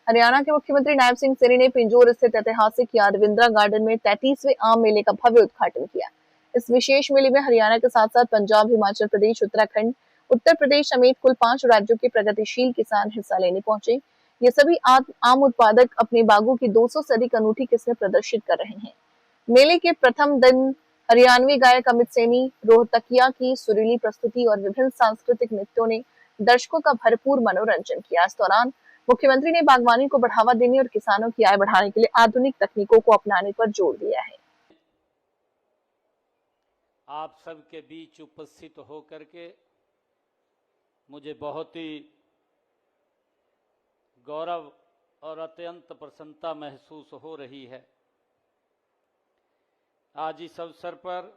हरियाणा के मुख्यमंत्री नायब सिंह सैनी ने पिंजौर स्थित ऐतिहासिक यादविंद्रा गार्डन में 33वें आम मेले का भव्य उद्घाटन किया। इस विशेष मेले में हरियाणा के साथ साथ पंजाब, हिमाचल प्रदेश, उत्तराखंड, उत्तर प्रदेश समेत कुल 5 राज्यों के प्रगतिशील किसान हिस्सा लेने पहुंचे। ये सभी आम उत्पादक अपने बागों की 200 से अधिक अनूठी किस्में प्रदर्शित कर रहे हैं। मेले के प्रथम दिन हरियाणवी गायक अमित सैनी रोहतकिया की सुरीली प्रस्तुति और विभिन्न सांस्कृतिक नृत्यों ने दर्शकों का भरपूर मनोरंजन किया। इस दौरान मुख्यमंत्री ने बागवानी को बढ़ावा देने और किसानों की आय बढ़ाने के लिए आधुनिक तकनीकों को अपनाने पर जोर दिया है। आप सबके बीच उपस्थित होकर के मुझे बहुत ही गौरव और अत्यंत प्रसन्नता महसूस हो रही है। आज इस अवसर पर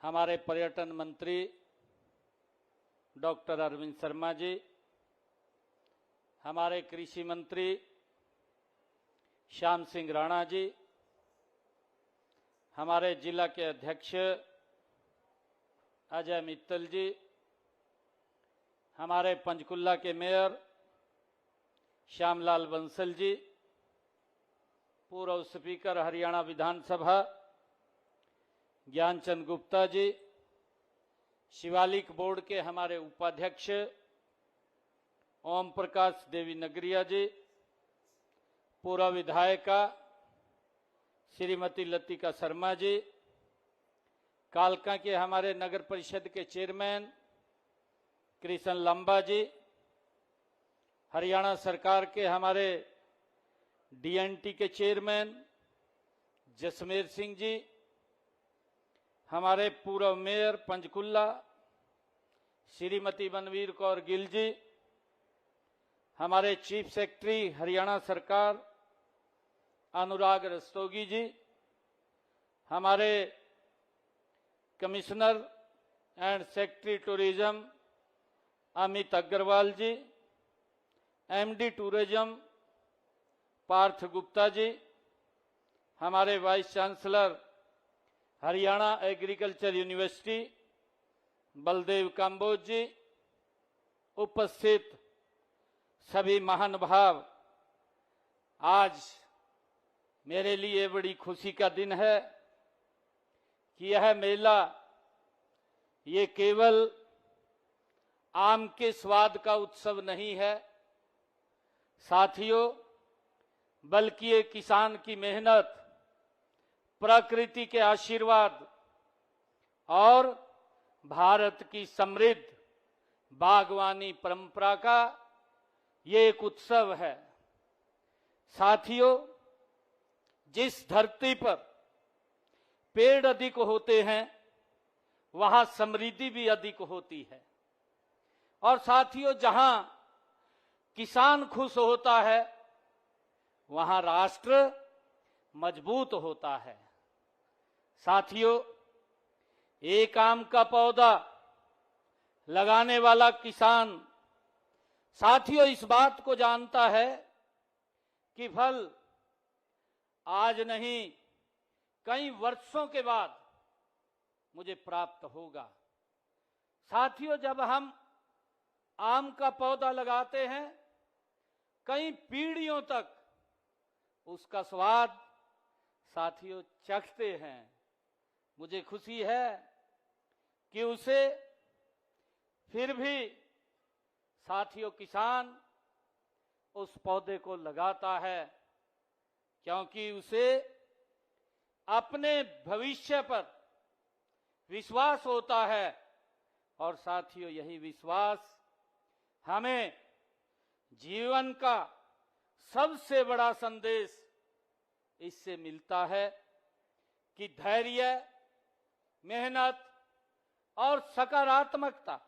हमारे पर्यटन मंत्री डॉक्टर अरविंद शर्मा जी, हमारे कृषि मंत्री श्याम सिंह राणा जी, हमारे जिला के अध्यक्ष अजय मित्तल जी, हमारे पंचकुला के मेयर श्यामलाल बंसल जी, पूर्व स्पीकर हरियाणा विधानसभा ज्ञानचंद गुप्ता जी, शिवालिक बोर्ड के हमारे उपाध्यक्ष ओम प्रकाश देवी नगरिया जी, पूर्व विधायिका श्रीमती लतिका शर्मा जी, कालका के हमारे नगर परिषद के चेयरमैन कृष्ण लंबा जी, हरियाणा सरकार के हमारे डीएनटी के चेयरमैन जसमेर सिंह जी, हमारे पूर्व मेयर पंचकुला श्रीमती मनवीर कौर गिल जी, हमारे चीफ सेक्रेटरी हरियाणा सरकार अनुराग रस्तोगी जी, हमारे commissioner and secretary tourism Amit Agarwal ji, MD tourism Parth Gupta ji, हमारे vice chancellor Haryana agriculture university Baldev Kamboj ji, उपस्थित सभी महानुभाव, आज मेरे लिए बड़ी खुशी का दिन है कि यह मेला ये केवल आम के स्वाद का उत्सव नहीं है साथियों, बल्कि ये किसान की मेहनत, प्रकृति के आशीर्वाद और भारत की समृद्ध बागवानी परंपरा का ये एक उत्सव है। साथियों, जिस धरती पर पेड़ अधिक होते हैं वहां समृद्धि भी अधिक होती है, और साथियों जहां किसान खुश होता है वहां राष्ट्र मजबूत होता है। साथियों, एक आम का पौधा लगाने वाला किसान साथियों इस बात को जानता है कि फल आज नहीं कई वर्षों के बाद मुझे प्राप्त होगा। साथियों, जब हम आम का पौधा लगाते हैं कई पीढ़ियों तक उसका स्वाद साथियों चखते हैं। मुझे खुशी है कि उसे फिर भी साथियों किसान उस पौधे को लगाता है, क्योंकि उसे अपने भविष्य पर विश्वास होता है। और साथियों यही विश्वास हमें जीवन का सबसे बड़ा संदेश इससे मिलता है कि धैर्य, मेहनत और सकारात्मकता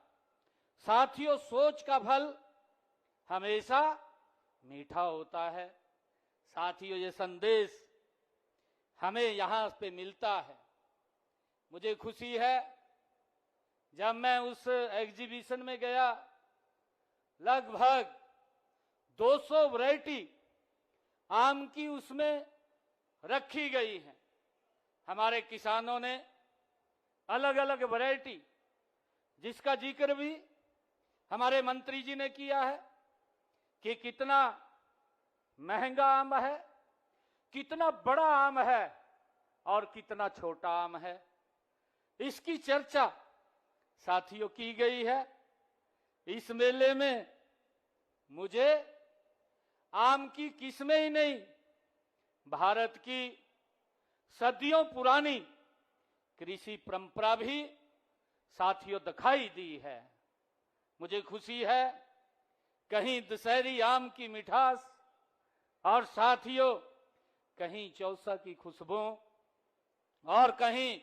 साथियों सोच का फल हमेशा मीठा होता है। साथियों ये संदेश हमें यहां पे मिलता है। मुझे खुशी है जब मैं उस एग्जीबिशन में गया, लगभग 200 वैरायटी आम की उसमें रखी गई है। हमारे किसानों ने अलग अलग वैरायटी, जिसका जिक्र भी हमारे मंत्री जी ने किया है, कि कितना महंगा आम है, कितना बड़ा आम है और कितना छोटा आम है। इसकी चर्चा साथियों की गई है। इस मेले में मुझे आम की किस्में ही नहीं, भारत की सदियों पुरानी कृषि परंपरा भी साथियों दिखाई दी है। मुझे खुशी है कहीं दशहरी आम की मिठास और साथियों कहीं चौसा की खुशबू और कहीं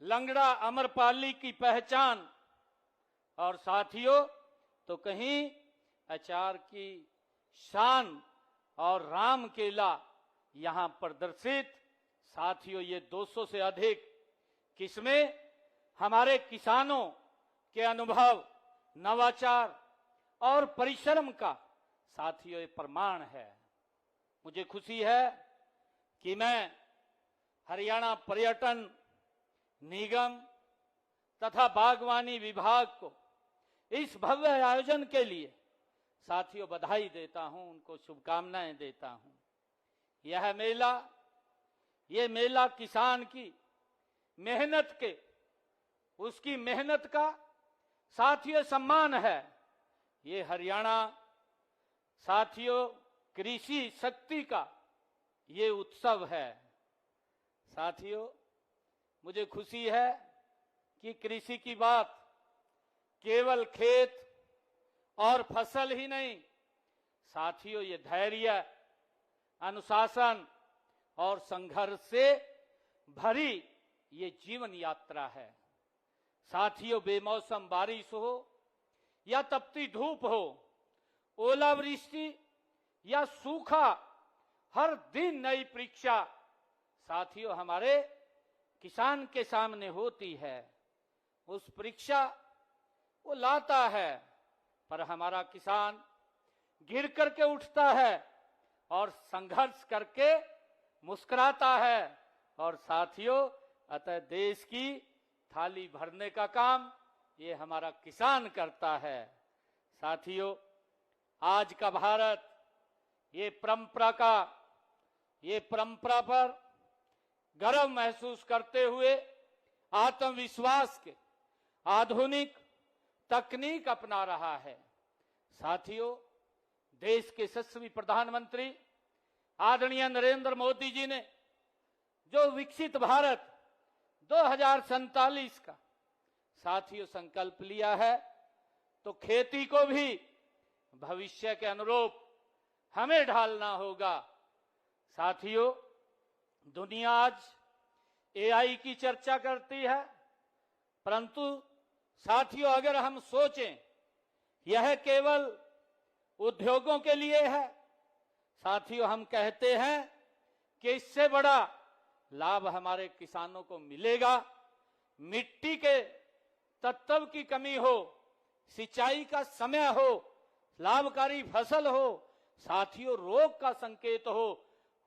लंगड़ा अमरपाली की पहचान और साथियों तो कहीं अचार की शान और राम केला यहां प्रदर्शित। साथियों ये 200 से अधिक किस्में हमारे किसानों के अनुभव, नवाचार और परिश्रम का साथियों ये प्रमाण है। मुझे खुशी है कि मैं हरियाणा पर्यटन निगम तथा बागवानी विभाग को इस भव्य आयोजन के लिए साथियों बधाई देता हूं, उनको शुभकामनाएं देता हूं। ये मेला किसान की मेहनत के, उसकी मेहनत का साथियों सम्मान है। ये हरियाणा साथियों कृषि शक्ति का ये उत्सव है। साथियों मुझे खुशी है कि कृषि की बात केवल खेत और फसल ही नहीं, साथियों ये धैर्य, अनुशासन और संघर्ष से भरी ये जीवन यात्रा है। साथियों बेमौसम बारिश हो या तपती धूप हो, ओलावृष्टि या सूखा, हर दिन नई परीक्षा साथियों हमारे किसान के सामने होती है। उस परीक्षा वो लाता है, पर हमारा किसान गिर करके उठता है और संघर्ष करके मुस्कुराता है। और साथियों अतः देश की थाली भरने का काम ये हमारा किसान करता है। साथियों आज का भारत ये परंपरा पर गर्व महसूस करते हुए आत्मविश्वास के आधुनिक तकनीक अपना रहा है। साथियों देश के यशस्वी प्रधानमंत्री आदरणीय नरेंद्र मोदी जी ने जो विकसित भारत 2047 का साथियों संकल्प लिया है, तो खेती को भी भविष्य के अनुरूप हमें ढालना होगा। साथियों दुनिया आज एआई की चर्चा करती है, परंतु साथियों अगर हम सोचें यह केवल उद्योगों के लिए है। साथियों हम कहते हैं कि इससे बड़ा लाभ हमारे किसानों को मिलेगा। मिट्टी के तत्व की कमी हो, सिंचाई का समय हो, लाभकारी फसल हो, साथियों रोग का संकेत हो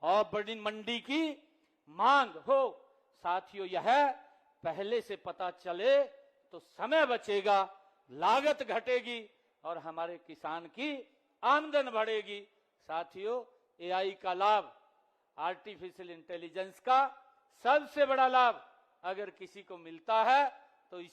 और बड़ी मंडी की मांग हो। साथियों यह पहले से पता चले तो समय बचेगा, लागत घटेगी और हमारे किसान की आमदन बढ़ेगी। साथियों एआई का लाभ, आर्टिफिशियल इंटेलिजेंस का सबसे बड़ा लाभ अगर किसी को मिलता है